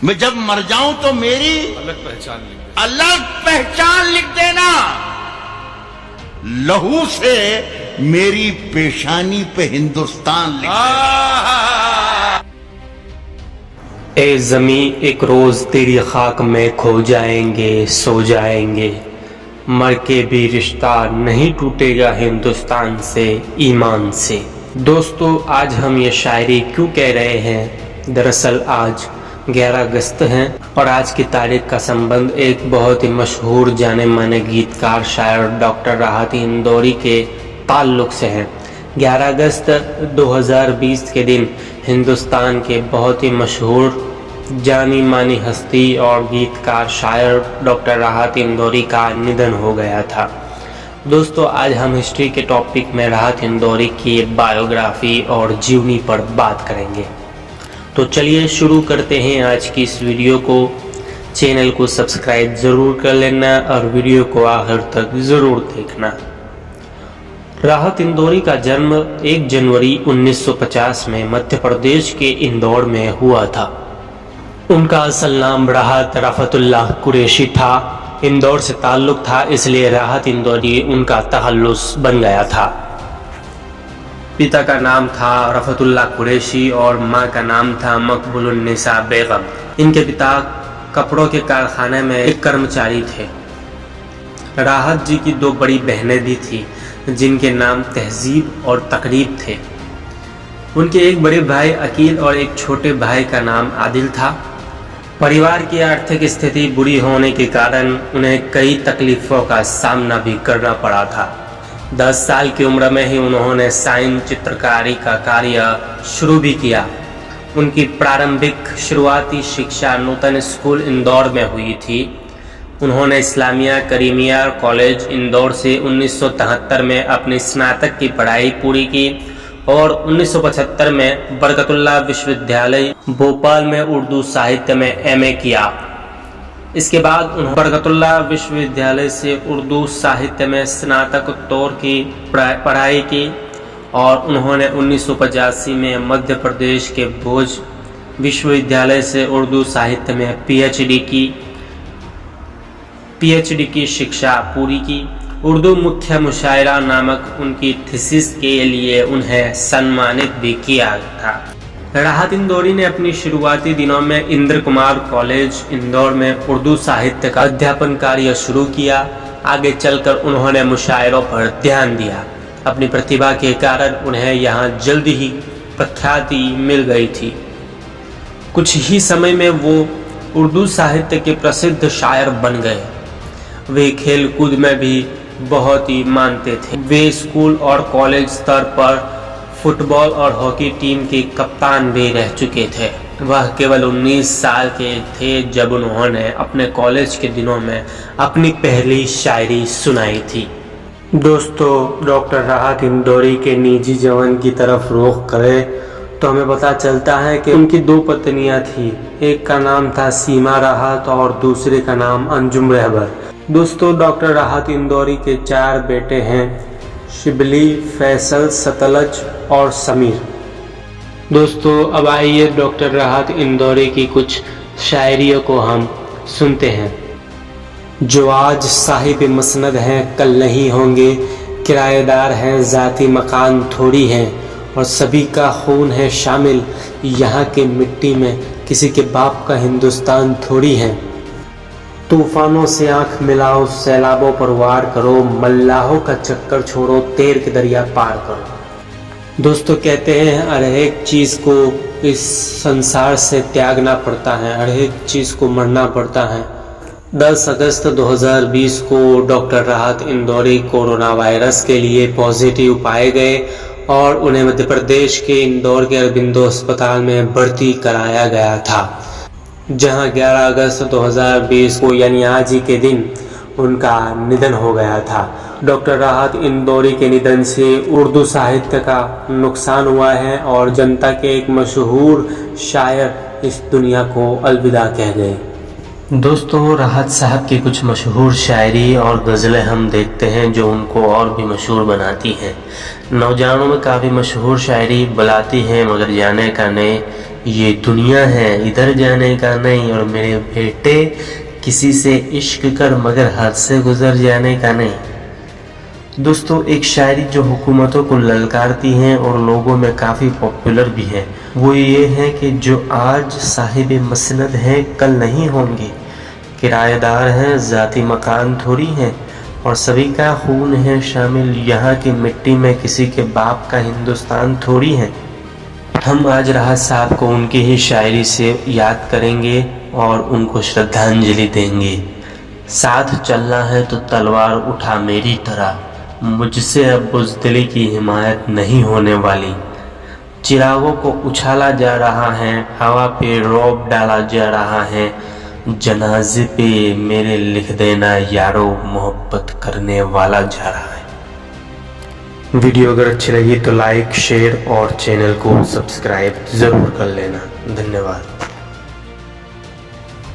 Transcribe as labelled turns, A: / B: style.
A: मैं जब मर जाऊं तो मेरी अलग पहचान लिख देना। लहू से मेरी पेशानी पे हिंदुस्तान लिख देना।
B: ए ज़मी एक रोज तेरी खाक में खो जाएंगे, सो जाएंगे, मर के भी रिश्ता नहीं टूटेगा हिंदुस्तान से, ईमान से। दोस्तों, आज हम ये शायरी क्यों कह रहे हैं? दरअसल आज 11 अगस्त है और आज की तारीख का संबंध एक बहुत ही मशहूर जाने माने गीतकार शायर डॉक्टर राहत इंदौरी के ताल्लुक से है। 11 अगस्त 2020 के दिन हिंदुस्तान के बहुत ही मशहूर जानी मानी हस्ती और गीतकार शायर डॉक्टर राहत इंदौरी का निधन हो गया था। दोस्तों, आज हम हिस्ट्री के टॉपिक में राहत इंदौरी की बायोग्राफी और जीवनी पर बात करेंगे। तो चलिए शुरू करते हैं आज की इस वीडियो को। चैनल को सब्सक्राइब ज़रूर कर लेना और वीडियो को आखिर तक ज़रूर देखना। राहत इंदौरी का जन्म 1 जनवरी 1950 में मध्य प्रदेश के इंदौर में हुआ था। उनका असल नाम राहत रफ़तुल्लाह कुरैशी था। इंदौर से ताल्लुक़ था, इसलिए राहत इंदौरी उनका तखल्लुस बन गया था। पिता का नाम था रफ़तुल्लाह कुरैशी और माँ का नाम था मकबूलुन्निसा बेगम। इनके पिता कपड़ों के कारखाने में एक कर्मचारी थे। राहत जी की 2 बड़ी बहनें भी थी जिनके नाम तहजीब और तकरीब थे। उनके एक बड़े भाई अकील और एक छोटे भाई का नाम आदिल था। परिवार की आर्थिक स्थिति बुरी होने के कारण उन्हें कई तकलीफ़ों का सामना भी करना पड़ा था। 10 साल की उम्र में ही उन्होंने साइन चित्रकारी का कार्य शुरू भी किया। उनकी प्रारंभिक शुरुआती शिक्षा नूतन स्कूल इंदौर में हुई थी। उन्होंने इस्लामिया करीमिया कॉलेज इंदौर से 1973 में अपनी स्नातक की पढ़ाई पूरी की और 1975 में बरकतुल्लाह विश्वविद्यालय भोपाल में उर्दू साहित्य में एमए किया। इसके बाद उन्होंने बरकतुल्लाह विश्वविद्यालय से उर्दू साहित्य में स्नातकोत्तर की पढ़ाई की और उन्होंने 1985 में मध्य प्रदेश के भोज विश्वविद्यालय से उर्दू साहित्य में पीएचडी की शिक्षा पूरी की। उर्दू मुख्य मुशायरा नामक उनकी थीसिस के लिए उन्हें सम्मानित भी किया था। राहत इंदौरी ने अपनी शुरुआती दिनों में इंद्र कुमार कॉलेज इंदौर में उर्दू साहित्य का अध्यापन कार्य शुरू किया। आगे चलकर उन्होंने मुशायरों पर ध्यान दिया। अपनी प्रतिभा के कारण उन्हें यहाँ जल्द ही प्रख्याति मिल गई थी। कुछ ही समय में वो उर्दू साहित्य के प्रसिद्ध शायर बन गए। वे खेल कूद में भी बहुत ही मानते थे। वे स्कूल और कॉलेज स्तर पर फुटबॉल और हॉकी टीम के कप्तान भी रह चुके थे। वह केवल 19 साल के थे जब उन्होंने अपने कॉलेज के दिनों में अपनी पहली शायरी सुनाई थी। दोस्तों, डॉक्टर राहत इंदौरी के निजी जीवन की तरफ रुख करें तो हमें पता चलता है कि उनकी 2 पत्नियां थी। एक का नाम था सीमा राहत और दूसरे का नाम अंजुम रहबर। दोस्तों, डॉक्टर राहत इंदौरी के 4 बेटे हैं, शिबली, फैसल, सतलज और समीर। दोस्तों, अब आइए डॉक्टर राहत इंदौरी की कुछ शायरियों को हम सुनते हैं। जो आज साहिब मसनद हैं कल नहीं होंगे, किराएदार हैं ज़ाती मकान थोड़ी हैं, और सभी का खून है शामिल यहाँ के मिट्टी में, किसी के बाप का हिंदुस्तान थोड़ी है। तूफानों से आंख मिलाओ, सैलाबों पर वार करो, मल्लाहों का चक्कर छोड़ो, तैर के दरिया पार करो। दोस्तों, कहते हैं हर एक चीज़ को इस संसार से त्यागना पड़ता है, हर एक चीज़ को मरना पड़ता है। 10 अगस्त 2020 को डॉक्टर राहत इंदौरी कोरोना वायरस के लिए पॉजिटिव पाए गए और उन्हें मध्य प्रदेश के इंदौर के अरबिंदो अस्पताल में भर्ती कराया गया था, जहां 11 अगस्त 2020 को यानी आज ही के दिन उनका निधन हो गया था। डॉक्टर राहत इंदौरी के निधन से उर्दू साहित्य का नुकसान हुआ है और जनता के एक मशहूर शायर इस दुनिया को अलविदा कह गए। दोस्तों, राहत साहब की कुछ मशहूर शायरी और गज़लें हम देखते हैं जो उनको और भी मशहूर बनाती हैं। नौजवानों में काफ़ी मशहूर शायरी बुलाती हैं मगर जाने का नहीं, ये दुनिया है, इधर जाने का नहीं, और मेरे बेटे किसी से इश्क कर मगर हद से गुजर जाने का नहीं। दोस्तों, एक शायरी जो हुकूमतों को ललकारती है और लोगों में काफ़ी पॉपुलर भी है, वो ये है कि जो आज साहिब मसनद हैं कल नहीं होंगे, किराएदार हैं ज़ाती मकान थोड़ी हैं, और सभी का खून है शामिल यहाँ की मिट्टी में, किसी के बाप का हिंदुस्तान थोड़ी है। हम आज राहत साहब को उनकी ही शायरी से याद करेंगे और उनको श्रद्धांजलि देंगे। साथ चलना है तो तलवार उठा मेरी तरह, मुझसे अब बुज़दिली की हिमायत नहीं होने वाली। चिरागों को उछाला जा रहा है, हवा पे रौब डाला जा रहा है, जनाजे पे मेरे लिख देना यारो, मोहब्बत करने वाला जा रहा है। वीडियो अगर अच्छी लगी तो लाइक, शेयर और चैनल को सब्सक्राइब ज़रूर कर लेना। धन्यवाद।